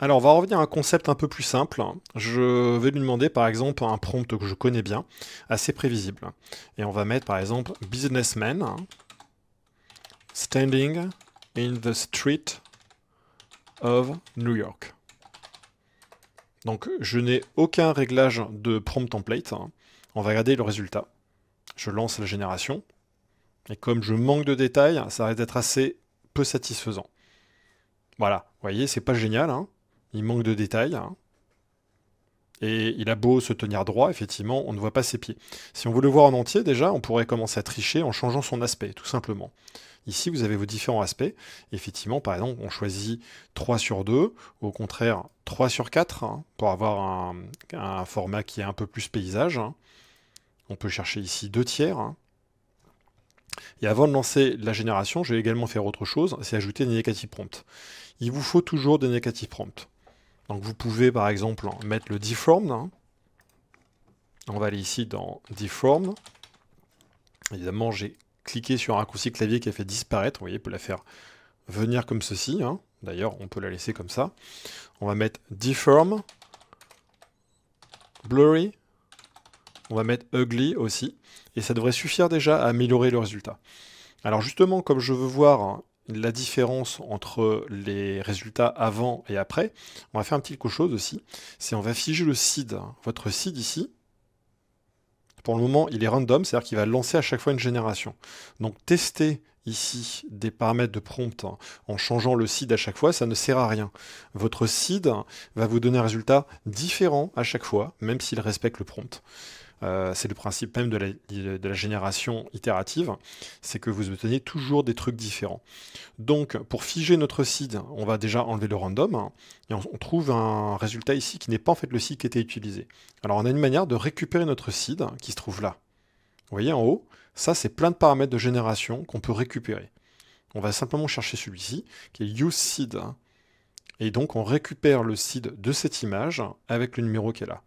Alors, on va revenir à un concept un peu plus simple. Je vais lui demander par exemple un prompt que je connais bien, assez prévisible. Et on va mettre par exemple businessman standing in the street of New York. Donc, je n'ai aucun réglage de prompt template. On va regarder le résultat. Je lance la génération. Et comme je manque de détails, ça risque d'être assez peu satisfaisant. Voilà, vous voyez, c'est pas génial, hein. Il manque de détails, hein. Et il a beau se tenir droit, effectivement, on ne voit pas ses pieds. Si on veut le voir en entier, déjà, on pourrait commencer à tricher en changeant son aspect, tout simplement. Ici, vous avez vos différents aspects. Effectivement, par exemple, on choisit 3 sur 2, ou au contraire 3 sur 4, hein, pour avoir un format qui est un peu plus paysage, hein. On peut chercher ici 2 tiers, hein. Et avant de lancer la génération, je vais également faire autre chose, c'est ajouter des negative prompts. Il vous faut toujours des negative prompts. Donc vous pouvez par exemple mettre le deformed, hein. On va aller ici dans deformed. Évidemment, j'ai cliqué sur un raccourci clavier qui a fait disparaître. Vous voyez, on peut la faire venir comme ceci, hein. D'ailleurs, on peut la laisser comme ça. On va mettre deform, blurry. On va mettre ugly aussi. Et ça devrait suffire déjà à améliorer le résultat. Alors justement, comme je veux voir la différence entre les résultats avant et après, on va faire un petit quelque chose aussi. C'est on va figer le seed. Votre seed ici, pour le moment, il est random, c'est-à-dire qu'il va lancer à chaque fois une génération. Donc tester ici des paramètres de prompt en changeant le seed à chaque fois, ça ne sert à rien. Votre seed va vous donner un résultat différent à chaque fois, même s'il respecte le prompt. C'est le principe même de la génération itérative, c'est que vous obtenez toujours des trucs différents. Donc, pour figer notre seed, on va déjà enlever le random, hein, et on trouve un résultat ici qui n'est pas en fait le seed qui était utilisé. Alors, on a une manière de récupérer notre seed qui se trouve là. Vous voyez en haut, ça c'est plein de paramètres de génération qu'on peut récupérer. On va simplement chercher celui-ci, qui est use seed, hein, et donc on récupère le seed de cette image avec le numéro qui est là.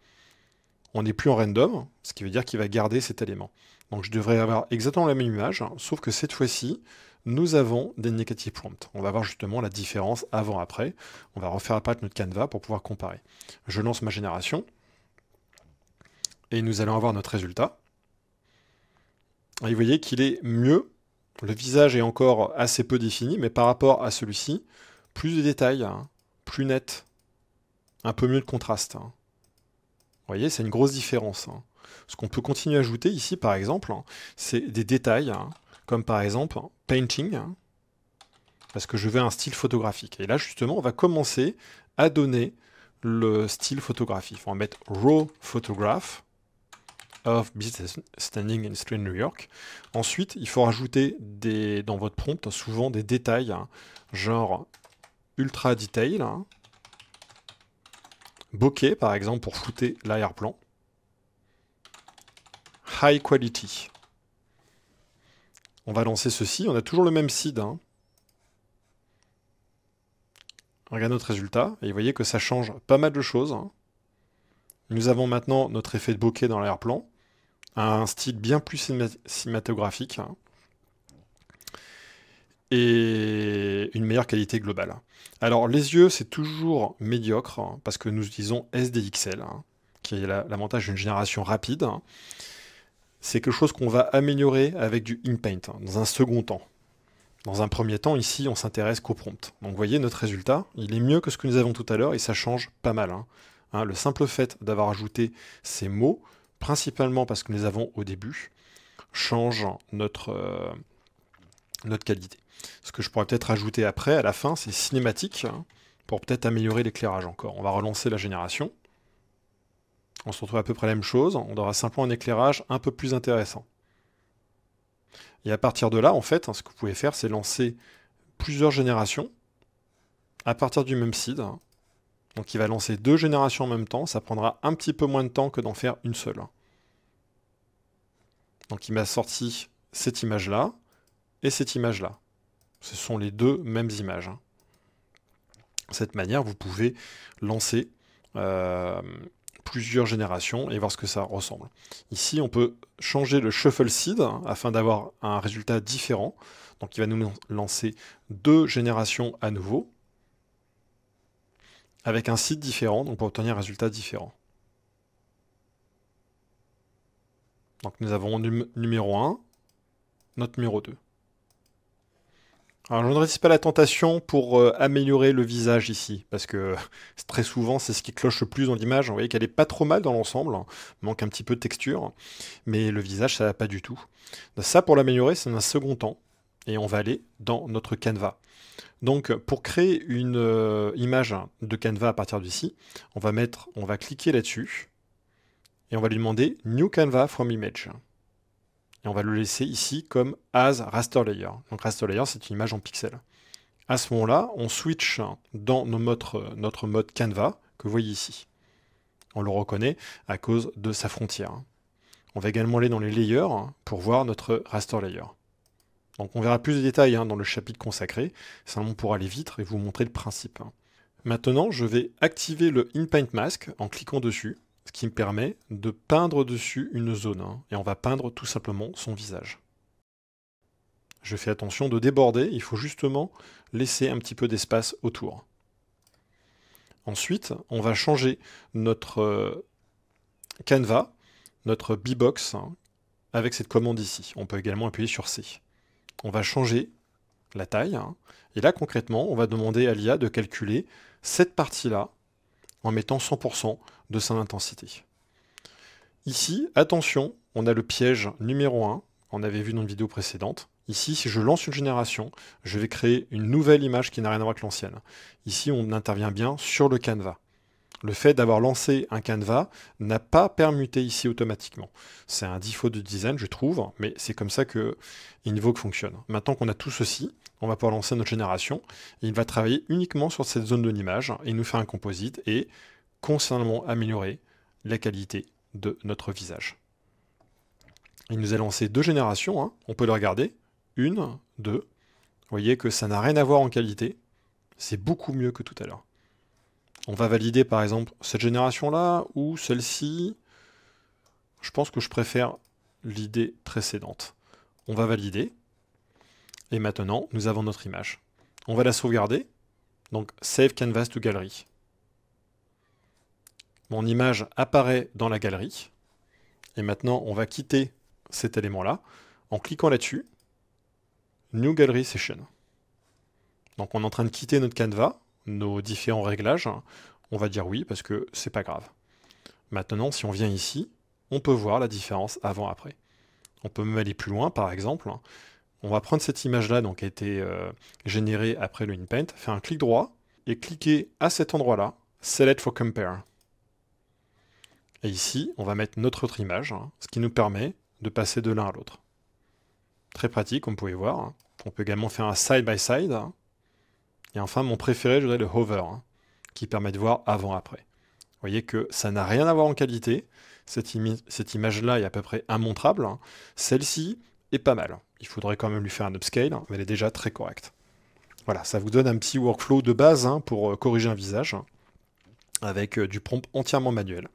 On n'est plus en random, ce qui veut dire qu'il va garder cet élément. Donc je devrais avoir exactement la même image, sauf que cette fois-ci, nous avons des negative prompts. On va voir justement la différence avant-après. On va refaire apparaître notre canevas pour pouvoir comparer. Je lance ma génération, et nous allons avoir notre résultat. Et vous voyez qu'il est mieux. Le visage est encore assez peu défini, mais par rapport à celui-ci, plus de détails, hein, plus net, un peu mieux de contraste, hein. Vous voyez, c'est une grosse différence, hein. Ce qu'on peut continuer à ajouter ici, par exemple, hein, c'est des détails, hein, comme par exemple painting, hein, parce que je veux un style photographique. Et là, justement, on va commencer à donner le style photographique. On va mettre raw photograph of business standing in street New York. Ensuite, il faut rajouter dans votre prompt souvent des détails, hein, genre ultra detail, hein, bokeh, par exemple, pour flouter l'arrière-plan. High quality. On va lancer ceci. On a toujours le même seed, hein. Regarde notre résultat. Et vous voyez que ça change pas mal de choses, hein. Nous avons maintenant notre effet de bokeh dans l'arrière-plan. Un style bien plus cinématographique, hein, et une meilleure qualité globale. Alors, les yeux, c'est toujours médiocre, hein, parce que nous utilisons SDXL, hein, qui est l'avantage d'une génération rapide, hein. C'est quelque chose qu'on va améliorer avec du InPaint, hein, dans un second temps. Dans un premier temps, ici, on s'intéresse qu'au prompt. Donc, vous voyez, notre résultat, il est mieux que ce que nous avons tout à l'heure, et ça change pas mal, hein. Le simple fait d'avoir ajouté ces mots, principalement parce que nous les avons au début, change notre qualité. Ce que je pourrais peut-être ajouter après, à la fin, c'est cinématique, hein, pour peut-être améliorer l'éclairage encore. On va relancer la génération. On se retrouve à peu près la même chose. On aura simplement un éclairage un peu plus intéressant. Et à partir de là, en fait, ce que vous pouvez faire, c'est lancer plusieurs générations à partir du même seed. Donc il va lancer 2 générations en même temps. Ça prendra un petit peu moins de temps que d'en faire une seule. Donc il m'a sorti cette image-là et cette image-là. Ce sont les 2 mêmes images. De cette manière, vous pouvez lancer plusieurs générations et voir ce que ça ressemble. Ici, on peut changer le shuffle seed afin d'avoir un résultat différent. Donc il va nous lancer 2 générations à nouveau. avec un site différent, donc pour obtenir un résultat différent. Donc nous avons numéro 1, notre numéro 2. Alors je ne résiste pas à la tentation pour améliorer le visage ici, parce que très souvent c'est ce qui cloche le plus dans l'image. Vous voyez qu'elle est pas trop mal dans l'ensemble, manque un petit peu de texture, mais le visage ça va pas du tout. Donc ça pour l'améliorer c'est un second temps, et on va aller dans notre Canva. Donc pour créer une image de Canva à partir d'ici, on va cliquer là-dessus, et on va lui demander New Canva from Image. Et on va le laisser ici comme as raster layer. Donc raster layer, c'est une image en pixels. À ce moment-là, on switch dans notre mode Canva, que vous voyez ici. On le reconnaît à cause de sa frontière. On va également aller dans les layers pour voir notre raster layer. Donc on verra plus de détails dans le chapitre consacré, simplement pour aller vite et vous montrer le principe. Maintenant, je vais activer le InPaint Mask en cliquant dessus, ce qui me permet de peindre dessus une zone, et on va peindre tout simplement son visage. Je fais attention de déborder, il faut justement laisser un petit peu d'espace autour. Ensuite, on va changer notre Canva, notre B-Box, avec cette commande ici. On peut également appuyer sur C. On va changer la taille, et là concrètement, on va demander à l'IA de calculer cette partie-là en mettant 100% de son intensité. Ici, attention, on a le piège numéro 1, on avait vu dans une vidéo précédente. Ici, si je lance une génération, je vais créer une nouvelle image qui n'a rien à voir avec l'ancienne. Ici, on intervient bien sur le Canva. Le fait d'avoir lancé un Canva n'a pas permuté ici automatiquement. C'est un défaut de design, je trouve, mais c'est comme ça que Invoke fonctionne. Maintenant qu'on a tout ceci, on va pouvoir lancer notre génération, et il va travailler uniquement sur cette zone de l'image, et nous faire un composite, et constamment améliorer la qualité de notre visage. Il nous a lancé 2 générations, on peut le regarder, 1, 2, vous voyez que ça n'a rien à voir en qualité, c'est beaucoup mieux que tout à l'heure. On va valider par exemple cette génération-là, ou celle-ci, je pense que je préfère l'idée précédente. On va valider, et maintenant nous avons notre image. On va la sauvegarder, donc Save Canvas to Gallery. Mon image apparaît dans la galerie, et maintenant on va quitter cet élément-là en cliquant là-dessus, New Gallery Session. Donc on est en train de quitter notre Canva, nos différents réglages, on va dire oui parce que c'est pas grave. Maintenant, si on vient ici, on peut voir la différence avant-après. On peut même aller plus loin, par exemple. On va prendre cette image-là, donc qui a été générée après le InPaint, faire un clic droit et cliquer à cet endroit-là, Select for Compare. Et ici, on va mettre notre autre image, ce qui nous permet de passer de l'un à l'autre. Très pratique, comme vous pouvez voir. On peut également faire un side-by-side. Et enfin, mon préféré, je dirais le hover, qui permet de voir avant-après. Vous voyez que ça n'a rien à voir en qualité. Cette image-là est à peu près immontrable. Celle-ci est pas mal. Il faudrait quand même lui faire un upscale, mais elle est déjà très correcte. Voilà, ça vous donne un petit workflow de base pour corriger un visage, avec du prompt entièrement manuel.